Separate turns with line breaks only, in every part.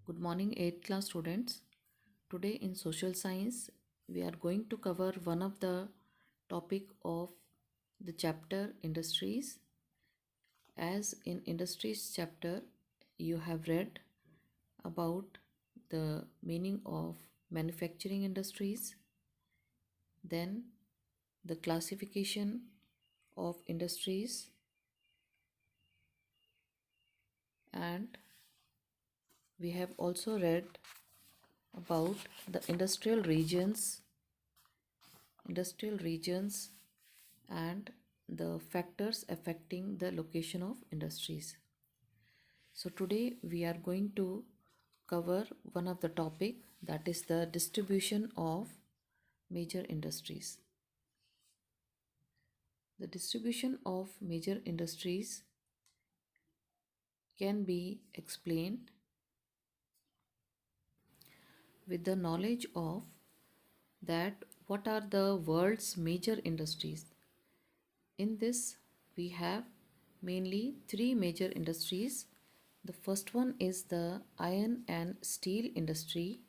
Good morning, 8th class students. Today in social science, we are going to cover one of the topic of the chapter industries. As in industries chapter, you have read about the meaning of manufacturing industries, then the classification of industries, and we have also read about the industrial regions and the factors affecting the location of industries. So today we are going to cover one of the topic, that is the distribution of major industries. The distribution of major industries can be explained with the knowledge of that what are the world's major industries. In this we have mainly three major industries. The first one is the iron and steel industry,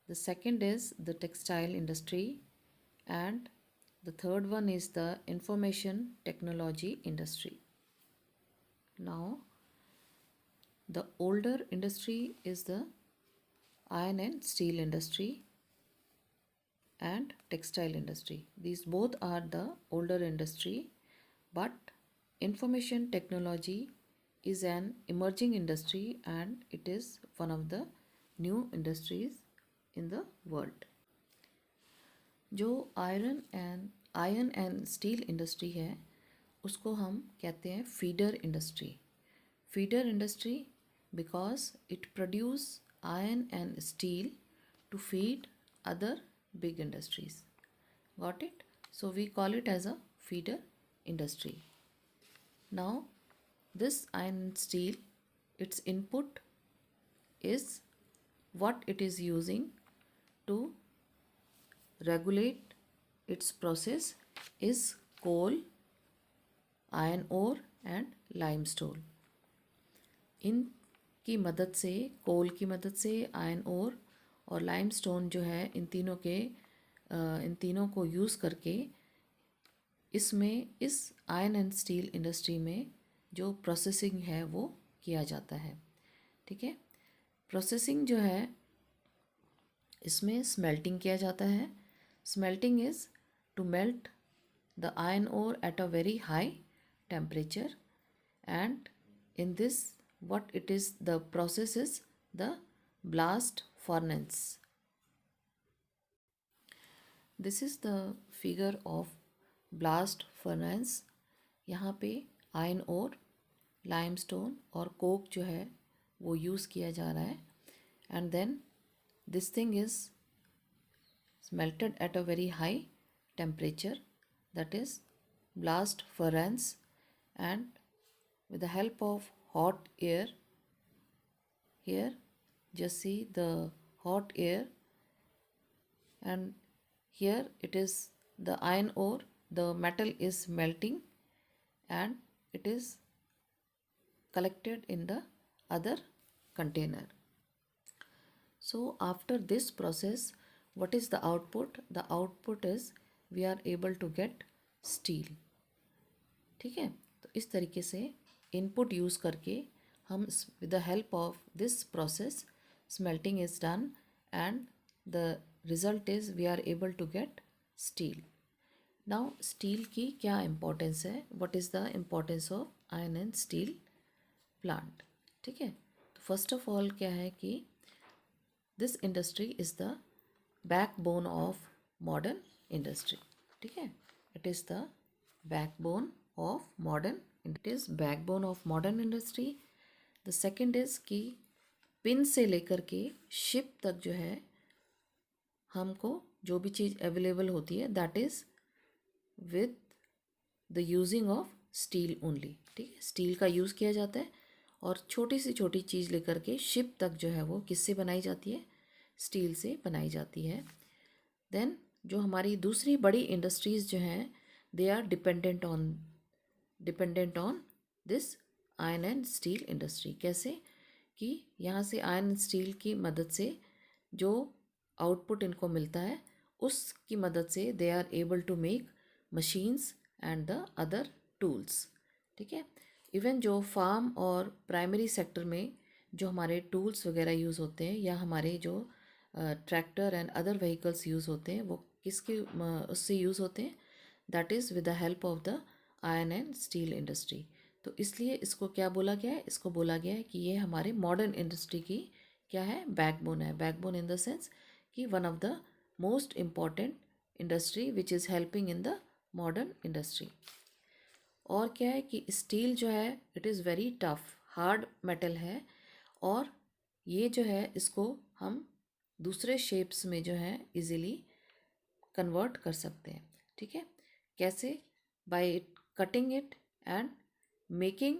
the second is the textile industry, and the third one is the information technology industry. Now, the older industry is the iron and steel industry and textile industry. These both are the older industry, but information technology is an emerging industry and it is one of the new industries in the world. जो iron and steel industry है उसको हम कहते हैं feeder industry because it produce iron and steel to feed other big industries. Got it? So we call it as a feeder industry. Now this iron and steel, its input is what it is using to regulate its process is coal, iron ore and limestone. इनकी मदद से, कोल की मदद से, iron ore और limestone जो है, इन तीनों को यूज़ करके इस आयरन एंड स्टील इंडस्ट्री में जो प्रोसेसिंग है वो किया जाता है. ठीक है. प्रोसेसिंग जो है इसमें स्मेल्टिंग किया जाता है. Smelting is to melt the iron ore at a very high temperature, and in this what it is, the process is the blast furnace. This is the figure of blast furnace. यहाँ पे iron ore, limestone और coke जो है वो use किया जा रहा है, and then this thing is smelted at a very high temperature, that is blast furnace, and with the help of hot air, here just see the hot air, and here it is the iron ore, the metal is melting and it is collected in the other container. So after this process, what is the output? The output is we are able to get steel. ठीक है. तो इस तरीके से input use करके हम with the help of this process smelting is done and the result is we are able to get steel. Now steel की क्या इम्पोर्टेंस है? What is the importance of iron and steel plant? ठीक है. तो first of all क्या है कि this industry is the backbone of modern industry. ठीक है. It is the backbone of modern, it is backbone of modern industry. The second is कि pin से लेकर के शिप तक जो है हमको जो भी चीज़ अवेलेबल होती है that is with the using of steel only. ठीक है. स्टील का यूज़ किया जाता है और छोटी से छोटी चीज़ लेकर के शिप तक जो है वो किससे बनाई जाती है? स्टील से बनाई जाती है. देन जो हमारी दूसरी बड़ी इंडस्ट्रीज़ जो हैं they are dependent on this iron and steel industry. कैसे? कि यहाँ से आयरन स्टील की मदद से जो आउटपुट इनको मिलता है उसकी मदद से they are able to make machines and the other tools. ठीक है। इवन जो फार्म और प्राइमरी सेक्टर में जो हमारे टूल्स वगैरह यूज़ होते हैं या हमारे जो tractor and other vehicles use होते हैं वो किसके उससे यूज़ होते हैं, that is with the help of the iron and steel industry. तो इसलिए इसको क्या बोला गया है, इसको बोला गया है कि ये हमारे मॉडर्न इंडस्ट्री की क्या है, बैकबोन है। बैकबोन इन द सेंस कि one of the most important industry which is helping in the modern industry. और क्या है कि स्टील जो है it is very tough hard metal है, और ये जो है इसको हम दूसरे शेप्स में जो है इजीली कन्वर्ट कर सकते हैं। ठीक है। कैसे? By cutting it and making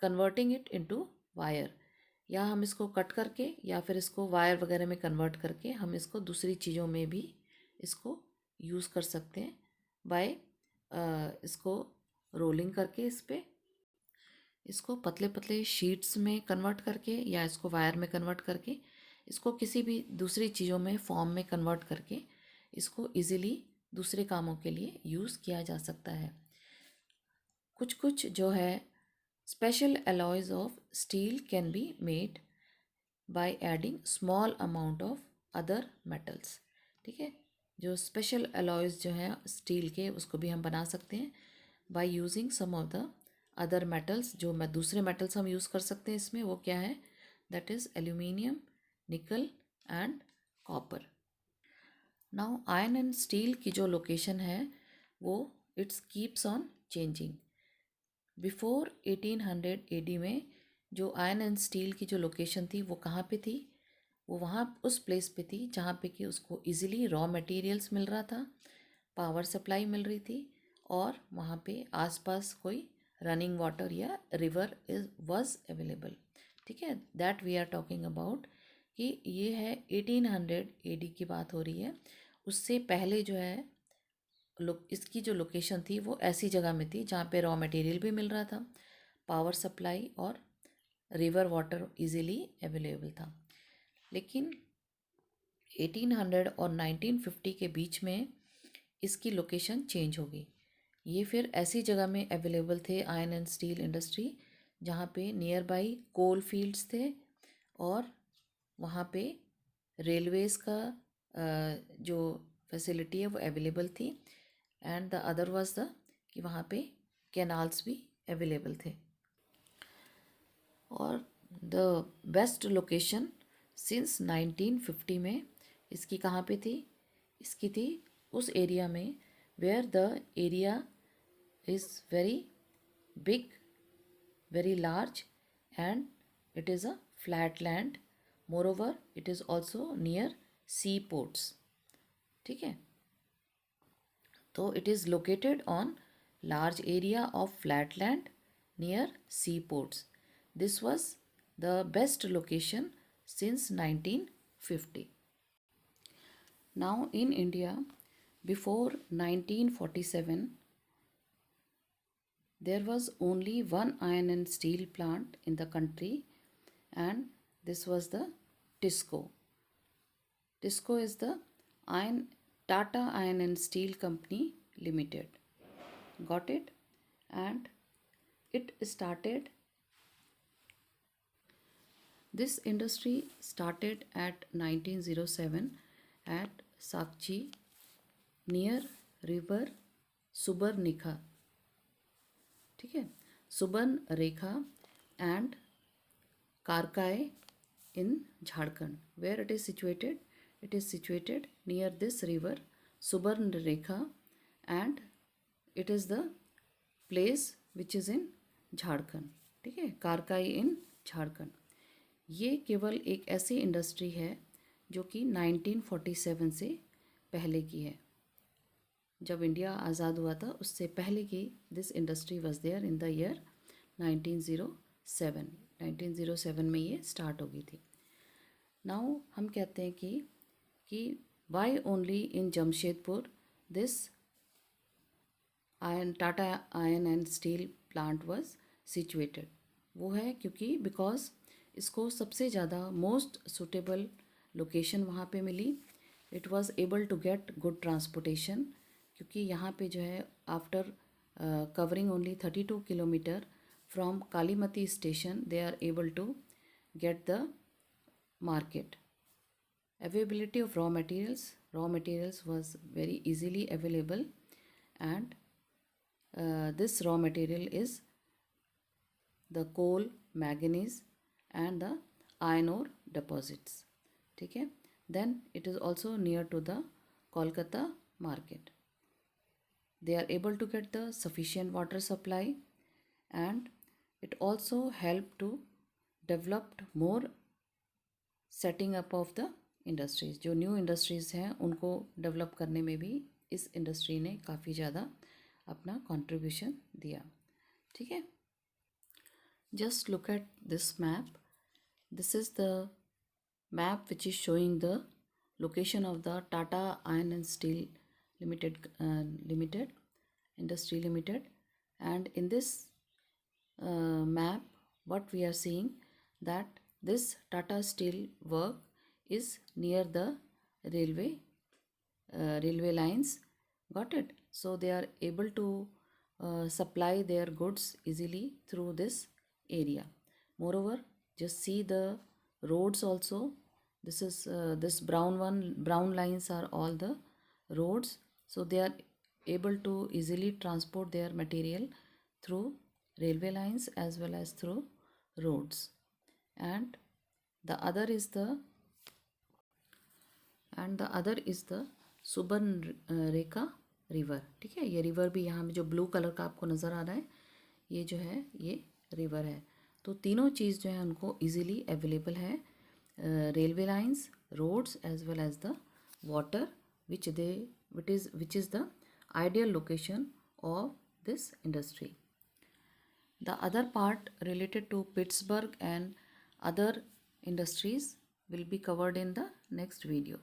converting it into wire, या हम इसको कट करके या फिर इसको वायर वगैरह में कन्वर्ट करके हम इसको दूसरी चीज़ों में भी इसको यूज़ कर सकते हैं बाय इसको रोलिंग करके इस पर इसको पतले पतले शीट्स में कन्वर्ट करके या इसको वायर में कन्वर्ट करके इसको किसी भी दूसरी चीज़ों में फॉर्म में कन्वर्ट करके इसको इजीली दूसरे कामों के लिए यूज़ किया जा सकता है। कुछ कुछ जो है special alloys of steel can be made by adding small amount of other metals. ठीक है। जो स्पेशल alloys जो हैं स्टील के उसको भी हम बना सकते हैं by using some of the other metals. जो मैं दूसरे मेटल्स हम यूज़ कर सकते हैं इसमें, वो क्या है, that is aluminium, nickel and copper. Now iron and steel की जो लोकेशन है वो it's keeps on changing. Before 1800 AD में जो आयरन एंड स्टील की जो लोकेशन थी वो कहाँ पे थी, वो वहाँ उस प्लेस पे थी जहाँ पे कि उसको इजीली रॉ मटेरियल्स मिल रहा था, पावर सप्लाई मिल रही थी, और वहाँ पे आसपास कोई रनिंग वाटर या रिवर इज वाज अवेलेबल। ठीक है। That we are talking about कि ये है 1800 एडी की बात हो रही है। उससे पहले जो है इसकी जो लोकेशन थी वो ऐसी जगह में थी जहाँ पे रॉ मटेरियल भी मिल रहा था, पावर सप्लाई और रिवर वाटर इजीली अवेलेबल था। लेकिन 1800 और 1950 के बीच में इसकी लोकेशन चेंज हो गई। ये फिर ऐसी जगह में अवेलेबल थे आयरन एंड स्टील इंडस्ट्री जहाँ पे नियर बाई कोल फील्ड्स थे, और वहाँ पे रेलवेज़ का जो फैसिलिटी है वो अवेलेबल थी, and the other was the कि वहाँ पे कैनाल्स भी अवेलेबल थे। और द बेस्ट लोकेशन सिंस 1950 में इसकी कहाँ पे थी, इसकी थी उस एरिया में where the area is very big, very large, and it is a flat land, moreover it is also near sea ports. ठीक है। तो it is located on large area of flat land near seaports. This was the best location since 1950. Now in India, before 1947, there was only one iron and steel plant in the country, and this was the TISCO. TISCO is the iron Tata Iron and Steel Company Limited. Got it? And it started, this industry started at 1907 at Sakchi near river Subarnikha. ठीक है, सुबर्न रेखा and कारकाय in Jharkhand. Where it is situated? It is situated near this river Subarnarekha, and it is the place which is in Jharkhand. ठीक है, कारकाई इन झारखंड। ये केवल एक ऐसी industry है जो कि 1947 से पहले की है। जब इंडिया आज़ाद हुआ था उससे पहले की this industry was there in the year 1907। 1907 में ये स्टार्ट हो गई थी। नाउ हम कहते हैं कि why only in Jamshedpur this iron Tata iron and steel plant was situated. वो है क्योंकि बिकॉज इसको सबसे ज़्यादा मोस्ट सुटेबल लोकेशन वहाँ पे मिली. It was able to get good transportation, क्योंकि यहाँ पे जो है after covering only 32 kilometer from Kalimati station, they are able to get the market. Availability of raw materials was very easily available, and this raw material is the coal, manganese and the iron ore deposits. ठीक है. Then it is also near to the Kolkata market. They are able to get the sufficient water supply, and it also helped to develop more setting up of the industries. जो new industries हैं उनको develop करने में भी इस industry ने काफ़ी ज़्यादा अपना कंट्रीब्यूशन दिया. ठीक है. Just look at this map. This is the map which is showing the location of the Tata Iron and Steel Limited Industry Limited, and in this map what we are seeing, that this Tata Steel work is near the railway lines. Got it? So they are able to supply their goods easily through this area. Moreover, just see the roads also. This is this brown lines are all the roads. So they are able to easily transport their material through railway lines as well as through roads. And the other is the Subarnarekha river. ठीक है. ये river भी यहाँ में जो blue colour का आपको नज़र आ रहा है, ये जो है ये रिवर है. तो तीनों चीज़ जो है उनको इजीली अवेलेबल है. Railway lines, roads as well as the water which is the ideal location of this industry. The other part related to Pittsburgh and other industries will be covered in the next video.